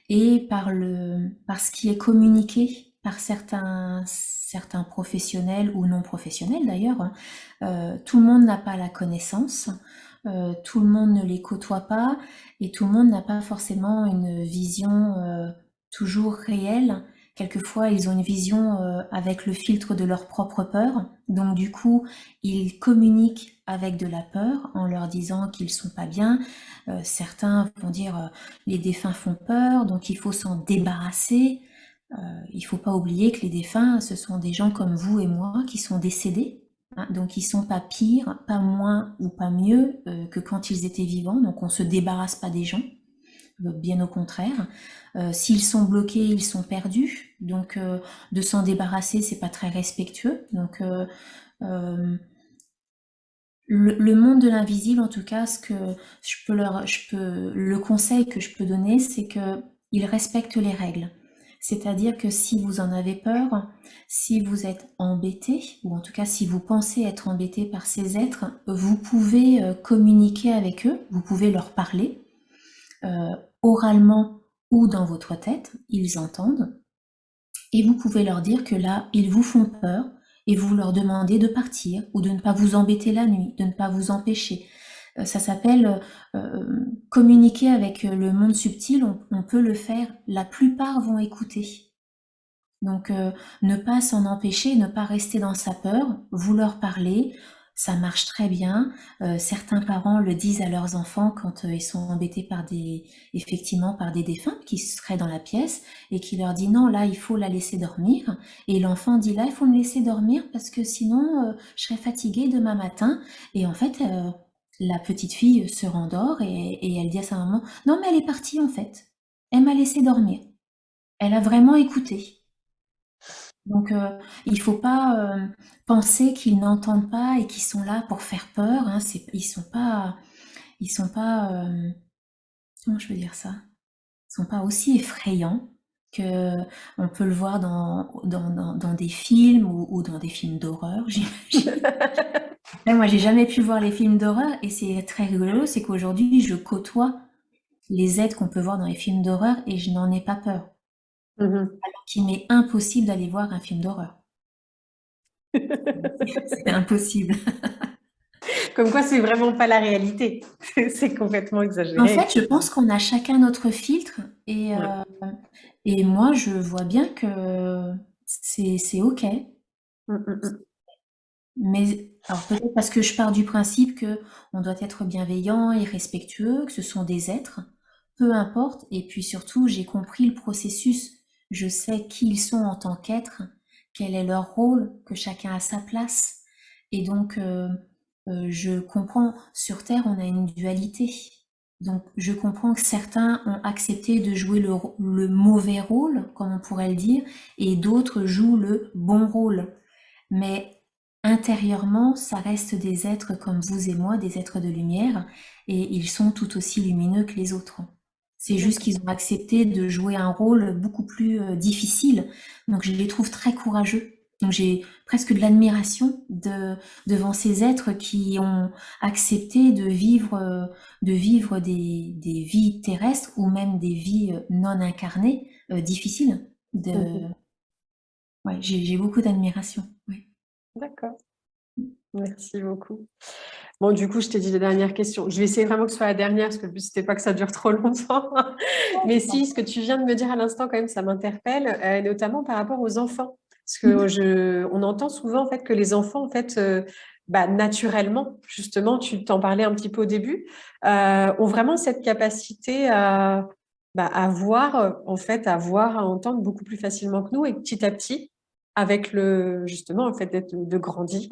et par ce qui est communiqué par certains professionnels ou non professionnels d'ailleurs. Tout le monde n'a pas la connaissance, tout le monde ne les côtoie pas et tout le monde n'a pas forcément une vision toujours réelle. quelquefois, ils ont une vision avec le filtre de leur propre peur. Donc du coup, ils communiquent avec de la peur en leur disant qu'ils sont pas bien. Certains vont dire les défunts font peur, donc il faut s'en débarrasser. Il faut pas oublier que les défunts, ce sont des gens comme vous et moi qui sont décédés. Hein, donc ils sont pas pires, pas moins ou pas mieux que quand ils étaient vivants. Donc on se débarrasse pas des gens, bien au contraire. S'ils sont bloqués, ils sont perdus. Donc de s'en débarrasser, c'est pas très respectueux. Donc le monde de l'invisible, en tout cas, ce que le conseil que je peux donner, c'est que ils respectent les règles. C'est-à-dire que si vous en avez peur, si vous êtes embêté, ou en tout cas si vous pensez être embêté par ces êtres, vous pouvez communiquer avec eux, vous pouvez leur parler, oralement ou dans votre tête, ils entendent, et vous pouvez leur dire que là, ils vous font peur, et vous leur demandez de partir, ou de ne pas vous embêter la nuit, de ne pas vous empêcher. Ça s'appelle communiquer avec le monde subtil, on peut le faire, la plupart vont écouter. Donc ne pas s'en empêcher, ne pas rester dans sa peur, vous leur parlez, ça marche très bien. Certains parents le disent à leurs enfants quand ils sont embêtés effectivement par des défunts qui seraient dans la pièce et qui leur dit non, là il faut la laisser dormir. Et l'enfant dit là il faut me laisser dormir parce que sinon je serai fatiguée demain matin. Et en fait la petite fille se rendort et elle dit à sa maman non mais elle est partie en fait, elle m'a laissé dormir. Elle a vraiment écouté. Donc il faut pas penser qu'ils n'entendent pas et qu'ils sont là pour faire peur. Hein. Ils sont pas, comment je veux dire ça? Ils sont pas aussi effrayants que on peut le voir dans des films ou dans des films d'horreur. Après, moi, j'ai jamais pu voir les films d'horreur et c'est très rigolo, c'est qu'aujourd'hui, je côtoie les êtres qu'on peut voir dans les films d'horreur et je n'en ai pas peur. Alors qu'il m'est impossible d'aller voir un film d'horreur. C'est impossible. Comme quoi, c'est vraiment pas la réalité. C'est complètement En exagéré, fait, je etc. pense qu'on a chacun notre filtre Ouais. et moi, je vois bien que c'est OK. Mm, mm, mm. Mais alors peut-être parce que je pars du principe que on doit être bienveillant et respectueux, que ce sont des êtres, peu importe. Et puis surtout, j'ai compris le processus. Je sais qui ils sont en tant qu'êtres, quel est leur rôle, que chacun a sa place. Et donc, je comprends, sur Terre, on a une dualité. Donc, je comprends que certains ont accepté de jouer le mauvais rôle, comme on pourrait le dire, et d'autres jouent le bon rôle. Mais intérieurement, ça reste des êtres comme vous et moi, des êtres de lumière, et ils sont tout aussi lumineux que les autres. C'est juste D'accord. qu'ils ont accepté de jouer un rôle beaucoup plus difficile. Donc je les trouve très courageux. Donc j'ai presque de l'admiration devant ces êtres qui ont accepté de vivre des vies terrestres ou même des vies non incarnées difficiles. Mhm. Ouais, j'ai beaucoup d'admiration. Ouais. D'accord. Merci beaucoup. Bon, du coup, je t'ai dit la dernière question. Je vais essayer vraiment que ce soit la dernière, parce que le but, c'était pas que ça dure trop longtemps. Mais si, ce que tu viens de me dire à l'instant, quand même, ça m'interpelle, notamment par rapport aux enfants. Parce que on entend souvent, en fait, que les enfants, en fait, bah, naturellement, justement, tu t'en parlais un petit peu au début, ont vraiment cette capacité à voir, en fait, à entendre beaucoup plus facilement que nous, et petit à petit, avec justement, le fait de grandir,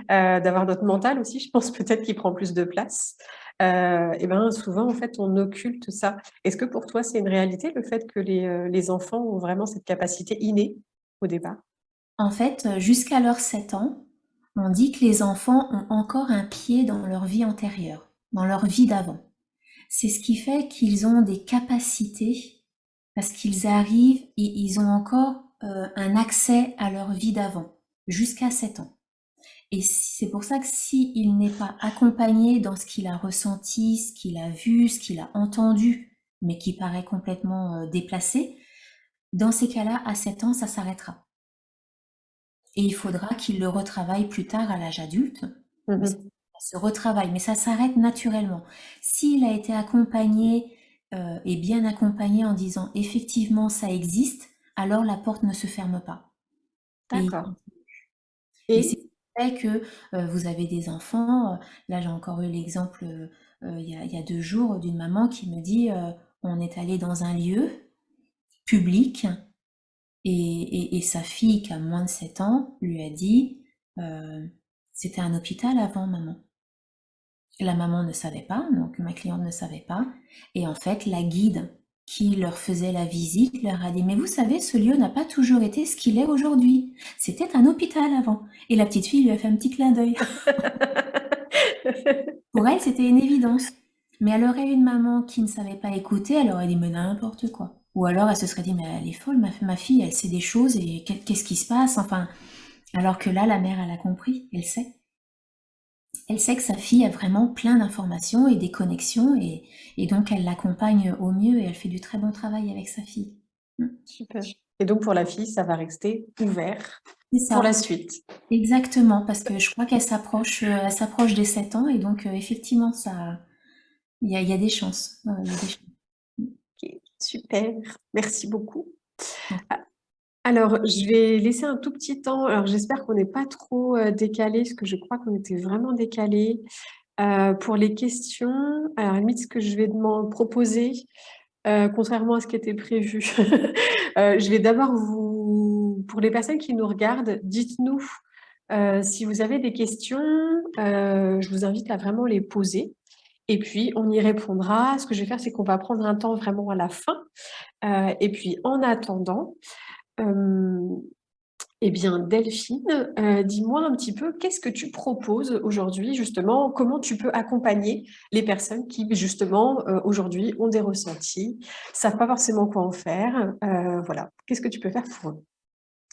d'avoir notre mental aussi, je pense peut-être qu'il prend plus de place. Et ben souvent, en fait, on occulte ça. Est-ce que pour toi, c'est une réalité, le fait que les enfants ont vraiment cette capacité innée au départ? En fait, jusqu'à leurs 7 ans, on dit que les enfants ont encore un pied dans leur vie antérieure, dans leur vie d'avant. C'est ce qui fait qu'ils ont des capacités, parce qu'ils arrivent, ils ont encore un accès à leur vie d'avant, jusqu'à 7 ans. Et c'est pour ça que s'il n'est pas accompagné dans ce qu'il a ressenti, ce qu'il a vu, ce qu'il a entendu, mais qui paraît complètement déplacé, dans ces cas-là, à 7 ans, ça s'arrêtera. Et il faudra qu'il le retravaille plus tard à l'âge adulte, mais ça Mhm. se retravaille, mais ça s'arrête naturellement. S'il a été accompagné et bien accompagné en disant effectivement ça existe, alors la porte ne se ferme pas. Et D'accord. Et c'est Et vrai que vous avez des enfants. Là, j'ai encore eu l'exemple il y a 2 jours d'une maman qui me dit on est allé dans un lieu public et sa fille, qui a moins de 7 ans, lui a dit c'était un hôpital avant, maman. La maman ne savait pas, donc ma cliente ne savait pas. Et en fait, la guide qui leur faisait la visite leur a dit mais vous savez, ce lieu n'a pas toujours été ce qu'il est aujourd'hui. C'était un hôpital avant. Et la petite fille lui a fait un petit clin d'œil. Pour elle, c'était une évidence. Mais elle aurait eu une maman qui ne savait pas écouter, elle aurait dit mais n'importe quoi. Ou alors elle se serait dit mais elle est folle, ma fille, elle sait des choses et qu'est-ce qui se passe? Enfin, alors que là, la mère, elle a compris, elle sait. Elle sait que sa fille a vraiment plein d'informations et des connexions et donc elle l'accompagne au mieux et elle fait du très bon travail avec sa fille. super. Et donc pour la fille, ça va rester ouvert C'est pour la ça, suite. exactement, parce que je crois elle s'approche des 7 ans et donc effectivement, il y a des chances. Ouais, il y a des chances. Ok, super. Merci beaucoup. Non. Ah, alors, je vais laisser un tout petit temps. Alors, j'espère qu'on n'est pas trop décalé, parce que je crois qu'on était vraiment décalé. Pour les questions, à la limite, ce que je vais proposer, contrairement à ce qui était prévu, je vais d'abord pour les personnes qui nous regardent, dites-nous si vous avez des questions. Je vous invite à vraiment les poser. Et puis, on y répondra. Ce que je vais faire, c'est qu'on va prendre un temps vraiment à la fin. Et puis, en attendant, euh, eh bien, Delphine, dis-moi un petit peu, qu'est-ce que tu proposes aujourd'hui, justement, comment tu peux accompagner les personnes qui, justement, aujourd'hui, ont des ressentis, savent pas forcément quoi en faire, voilà. Qu'est-ce que tu peux faire pour eux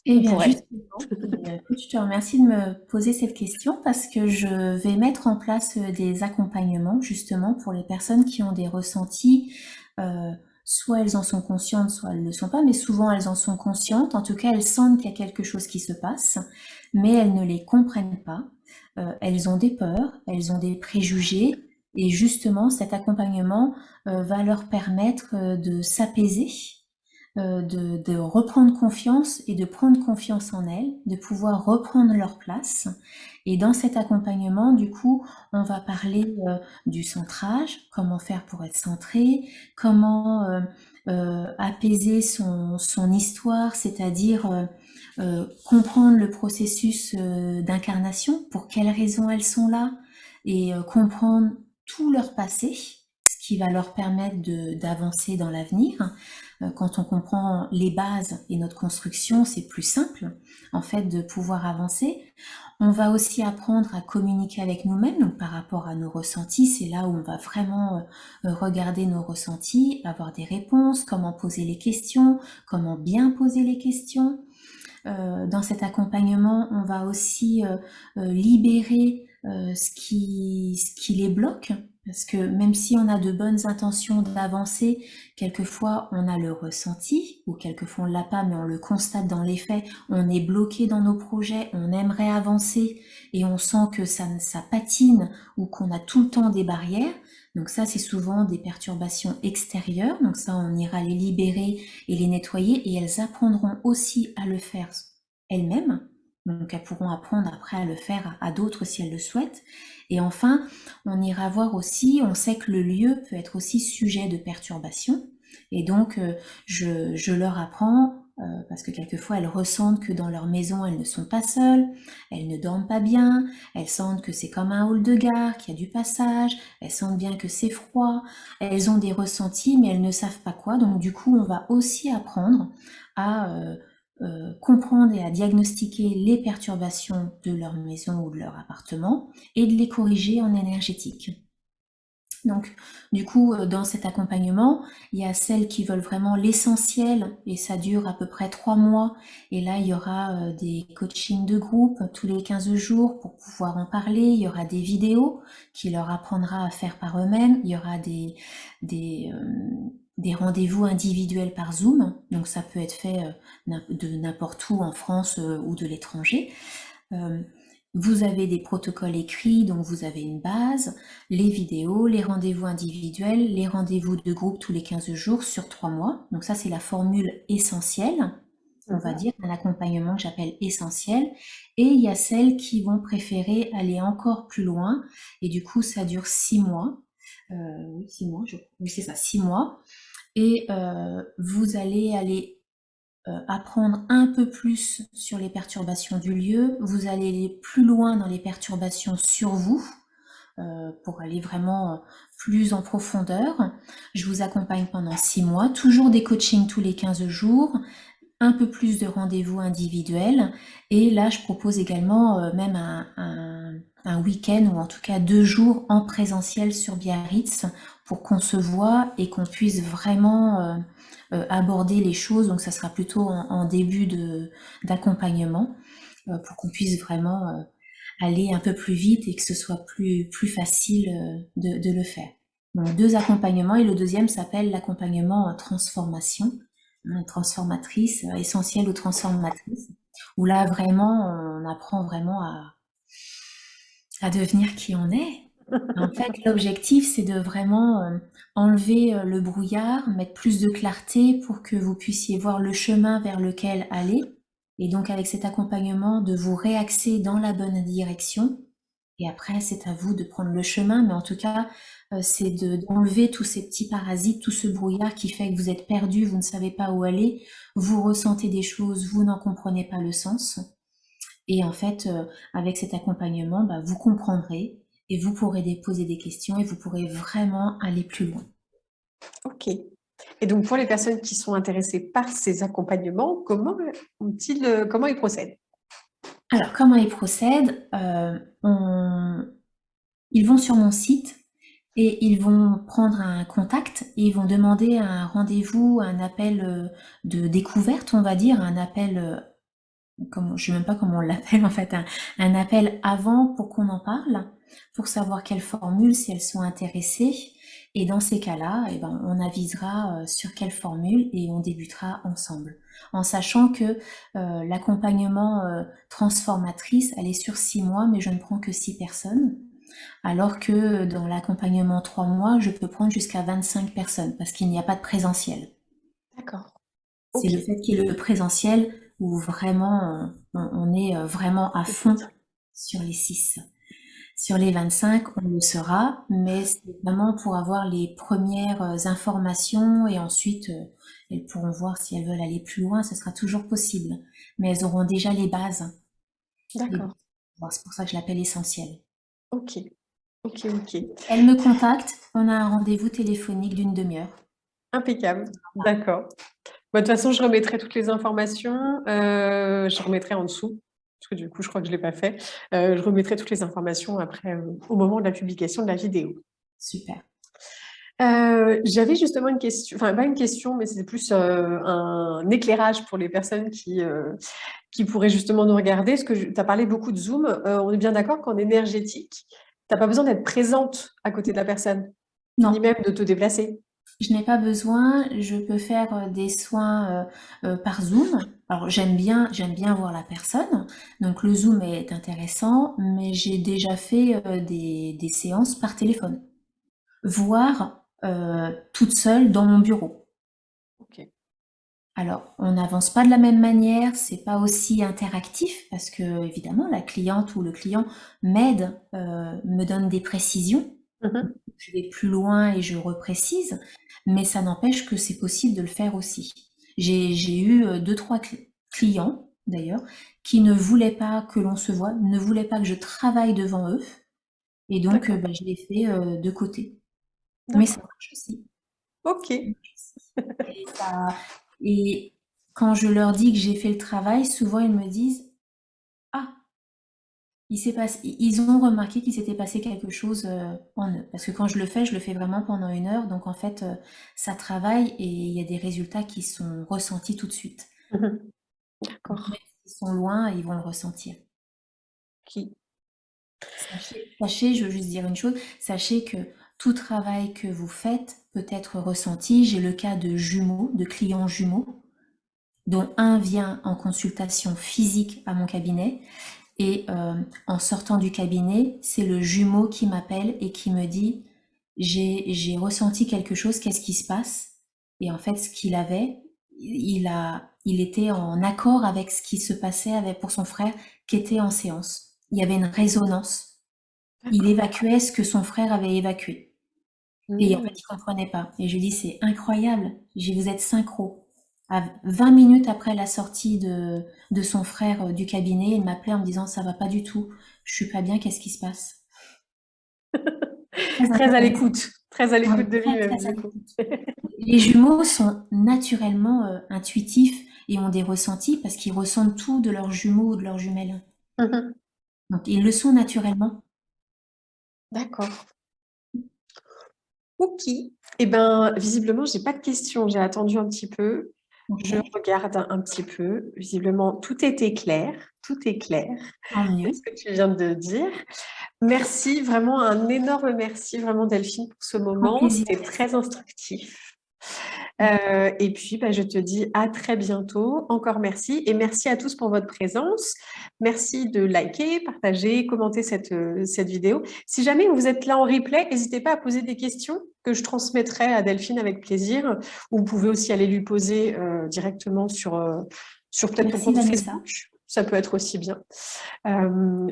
Eh ou bien, pour elles? justement, écoute, je te remercie de me poser cette question parce que je vais mettre en place des accompagnements justement pour les personnes qui ont des ressentis. euh, Soit elles en sont conscientes, soit elles ne le sont pas, mais souvent elles en sont conscientes. En tout cas, elles sentent qu'il y a quelque chose qui se passe, mais elles ne les comprennent pas. Elles ont des peurs, elles ont des préjugés, et justement, cet accompagnement va leur permettre de s'apaiser, de reprendre confiance et de prendre confiance en elles, de pouvoir reprendre leur place. Et dans cet accompagnement, du coup, on va parler du centrage, comment faire pour être centré, comment apaiser son histoire, c'est-à-dire comprendre le processus d'incarnation, pour quelles raisons elles sont là, et comprendre tout leur passé, ce qui va leur permettre d'avancer dans l'avenir. Quand on comprend les bases et notre construction, c'est plus simple, en fait, de pouvoir avancer. On va aussi apprendre à communiquer avec nous-mêmes, donc par rapport à nos ressentis, c'est là où on va vraiment regarder nos ressentis, avoir des réponses, comment poser les questions, comment bien poser les questions. Dans cet accompagnement, on va aussi libérer ce qui les bloque, parce que même si on a de bonnes intentions d'avancer, quelquefois on a le ressenti, ou quelquefois on l'a pas, mais on le constate dans les faits, on est bloqué dans nos projets, on aimerait avancer, et on sent que ça patine, ou qu'on a tout le temps des barrières. Donc ça, c'est souvent des perturbations extérieures, donc ça, on ira les libérer et les nettoyer, et elles apprendront aussi à le faire elles-mêmes. Donc elles pourront apprendre après à le faire à d'autres si elles le souhaitent. Et enfin, on ira voir aussi, on sait que le lieu peut être aussi sujet de perturbation. Et donc, je leur apprends, parce que quelquefois elles ressentent que dans leur maison, elles ne sont pas seules, elles ne dorment pas bien, elles sentent que c'est comme un hall de gare, qu'il y a du passage, elles sentent bien que c'est froid, elles ont des ressentis, mais elles ne savent pas quoi. Donc du coup, on va aussi apprendre à comprendre et à diagnostiquer les perturbations de leur maison ou de leur appartement et de les corriger en énergétique. Donc, du coup, dans cet accompagnement, il y a celles qui veulent vraiment l'essentiel et ça dure à peu près 3 mois. Et là, il y aura des coachings de groupe tous les 15 jours pour pouvoir en parler. Il y aura des vidéos qui leur apprendra à faire par eux-mêmes. Il y aura des, des rendez-vous individuels par Zoom. Donc, ça peut être fait de n'importe où en France ou de l'étranger. Vous avez des protocoles écrits, donc vous avez une base, les vidéos, les rendez-vous individuels, les rendez-vous de groupe tous les 15 jours sur 3 mois. Donc ça, c'est la formule essentielle. on va Mhm. dire, un accompagnement que j'appelle essentiel. Et il y a celles qui vont préférer aller encore plus loin. Et du coup, ça dure 6 mois. Oui, 6 mois, oui, c'est ça, 6 mois. Et vous allez aller apprendre un peu plus sur les perturbations du lieu. Vous allez aller plus loin dans les perturbations sur vous pour aller vraiment plus en profondeur. Je vous accompagne pendant 6 mois, toujours des coachings tous les 15 jours, un peu plus de rendez-vous individuels. Et là, je propose également même un week-end ou en tout cas 2 jours en présentiel sur Biarritz pour qu'on se voit et qu'on puisse vraiment aborder les choses. Donc, ça sera plutôt en début d'accompagnement pour qu'on puisse vraiment aller un peu plus vite et que ce soit plus facile de le faire. Donc, 2 accompagnements et le deuxième s'appelle l'accompagnement transformation, transformatrice, essentielle ou transformatrice, où là vraiment on apprend vraiment à devenir qui on est. En fait, l'objectif, c'est de vraiment enlever le brouillard, mettre plus de clarté pour que vous puissiez voir le chemin vers lequel aller. Et donc, avec cet accompagnement, de vous réaxer dans la bonne direction. Et après, c'est à vous de prendre le chemin. Mais en tout cas, c'est d'enlever tous ces petits parasites, tout ce brouillard qui fait que vous êtes perdu, vous ne savez pas où aller, vous ressentez des choses, vous n'en comprenez pas le sens. Et en fait, avec cet accompagnement, bah, vous comprendrez et vous pourrez poser des questions et vous pourrez vraiment aller plus loin. Ok. Et donc, pour les personnes qui sont intéressées par ces accompagnements, comment ils procèdent? Alors, comment ils procèdent? Ils vont sur mon site et ils vont prendre un contact et ils vont demander un rendez-vous, un appel de découverte, on va dire, un appel, je sais même pas comment on l'appelle en fait, un appel avant pour qu'on en parle, pour savoir quelles formules, si elles sont intéressées. Et dans ces cas-là, eh ben, on avisera sur quelle formule et on débutera ensemble. En sachant que l'accompagnement transformatrice, elle est sur 6 mois, mais je ne prends que 6 personnes. Alors que dans l'accompagnement 3 mois, je peux prendre jusqu'à 25 personnes parce qu'il n'y a pas de présentiel. D'accord. C'est Ok. le fait qu'il y ait le présentiel où vraiment on est vraiment à fond sur les 6. Sur les 25, on le sera, mais c'est vraiment pour avoir les premières informations et ensuite elles pourront voir si elles veulent aller plus loin, ce sera toujours possible. Mais elles auront déjà les bases. Les bases. D'accord. Bon, c'est pour ça que je l'appelle essentiel. Ok. Ok. Ok. Elle me contacte, on a un rendez-vous téléphonique d'une demi-heure. Impeccable. D'accord. Bah, de toute façon, je remettrai toutes les informations. Je remettrai en dessous, parce que du coup, je crois que je ne l'ai pas fait. Je remettrai toutes les informations après, au moment de la publication de la vidéo. Super. J'avais justement une question, enfin pas une question, mais c'est plus un éclairage pour les personnes qui pourraient justement nous regarder. Parce que tu as parlé beaucoup de Zoom. On est bien d'accord qu'en énergétique, tu n'as pas besoin d'être présente à côté de la personne, ni Non, même de te déplacer. je n'ai pas besoin, je peux faire des soins par Zoom. Alors j'aime bien voir la personne, donc le Zoom est intéressant, mais j'ai déjà fait des séances par téléphone, voire toute seule dans mon bureau. Ok. Alors, on n'avance pas de la même manière, c'est pas aussi interactif parce que évidemment la cliente ou le client m'aide, me donne des précisions. Mhm. Je vais plus loin et je reprécise, mais ça n'empêche que c'est possible de le faire aussi. J'ai eu deux, trois clients d'ailleurs qui ne voulaient pas que l'on se voie, ne voulaient pas que je travaille devant eux, et donc D'accord. je l'ai fait de côté. Mais ça D'accord. marche aussi. Ok. Ça marche aussi. Et quand je leur dis que j'ai fait le travail, souvent ils me disent: Ah, ils ont remarqué qu'il s'était passé quelque chose en eux. Parce que quand je le fais vraiment pendant 1 heure. Donc en fait, ça travaille et il y a des résultats qui sont ressentis tout de suite. Mhm. Donc même D'accord. s'ils sont loin, ils vont le ressentir. Ok. Sachez, je veux juste dire une chose, sachez que tout travail que vous faites peut être ressenti. J'ai le cas de jumeaux, de clients jumeaux, dont un vient en consultation physique à mon cabinet. Et en sortant du cabinet, c'est le jumeau qui m'appelle et qui me dit: j'ai ressenti quelque chose, qu'est-ce qui se passe? Et en fait, ce qu'il avait, il était en accord avec ce qui se passait pour son frère qui était en séance. Il y avait une résonance. Il D'accord. évacuait ce que son frère avait évacué. Et en fait, Mmh. il comprenait pas. Et je lui dis, c'est incroyable. J'ai vous êtes synchro. À 20 minutes après la sortie de son frère du cabinet, il m'appelait en me disant, ça va pas du tout. Je suis pas bien, qu'est-ce qui se passe? Très intéressant. Très à Oui, l'écoute de très, lui-même très à du coup. l'écoute. Les jumeaux sont naturellement intuitifs et ont des ressentis parce qu'ils ressentent tout de leurs jumeaux ou de leurs jumelles. Mmh. Donc, ils le sont naturellement. D'accord. OK. Et ben, visiblement, j'ai pas de questions. J'ai attendu un petit peu. Ok, Je regarde un petit peu. Visiblement, tout était clair. Tout est clair. tant Est-ce mieux. que tu viens de dire? Merci, vraiment un énorme merci, vraiment Delphine, pour ce Grand moment. plaisir. C'était très instructif. Et puis, bah, je te dis à très bientôt. Encore merci et merci à tous pour votre présence. Merci de liker, partager, commenter cette vidéo. Si jamais vous êtes là en replay, n'hésitez pas à poser des questions que je transmettrai à Delphine avec plaisir. Ou vous pouvez aussi aller lui poser directement sur peut-être ton Merci compte Vanessa. Facebook. Ça peut être aussi bien.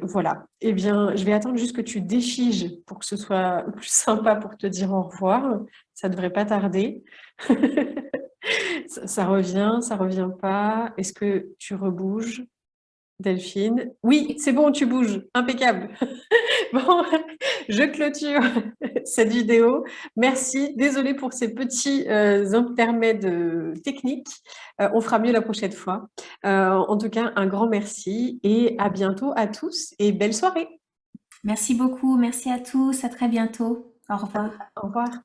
Voilà. Eh bien, je vais attendre juste que tu défiges pour que ce soit plus sympa pour te dire au revoir. Ça devrait pas tarder. Ça revient pas. Est-ce que tu rebouges, Delphine? Oui, c'est bon, tu bouges. Impeccable. Bon, je clôture cette vidéo. Merci. Désolée pour ces petits intermèdes techniques. On fera mieux la prochaine fois. En tout cas, un grand merci et à bientôt à tous et belle soirée. Merci beaucoup. Merci à tous. À très bientôt. Au revoir. Au revoir.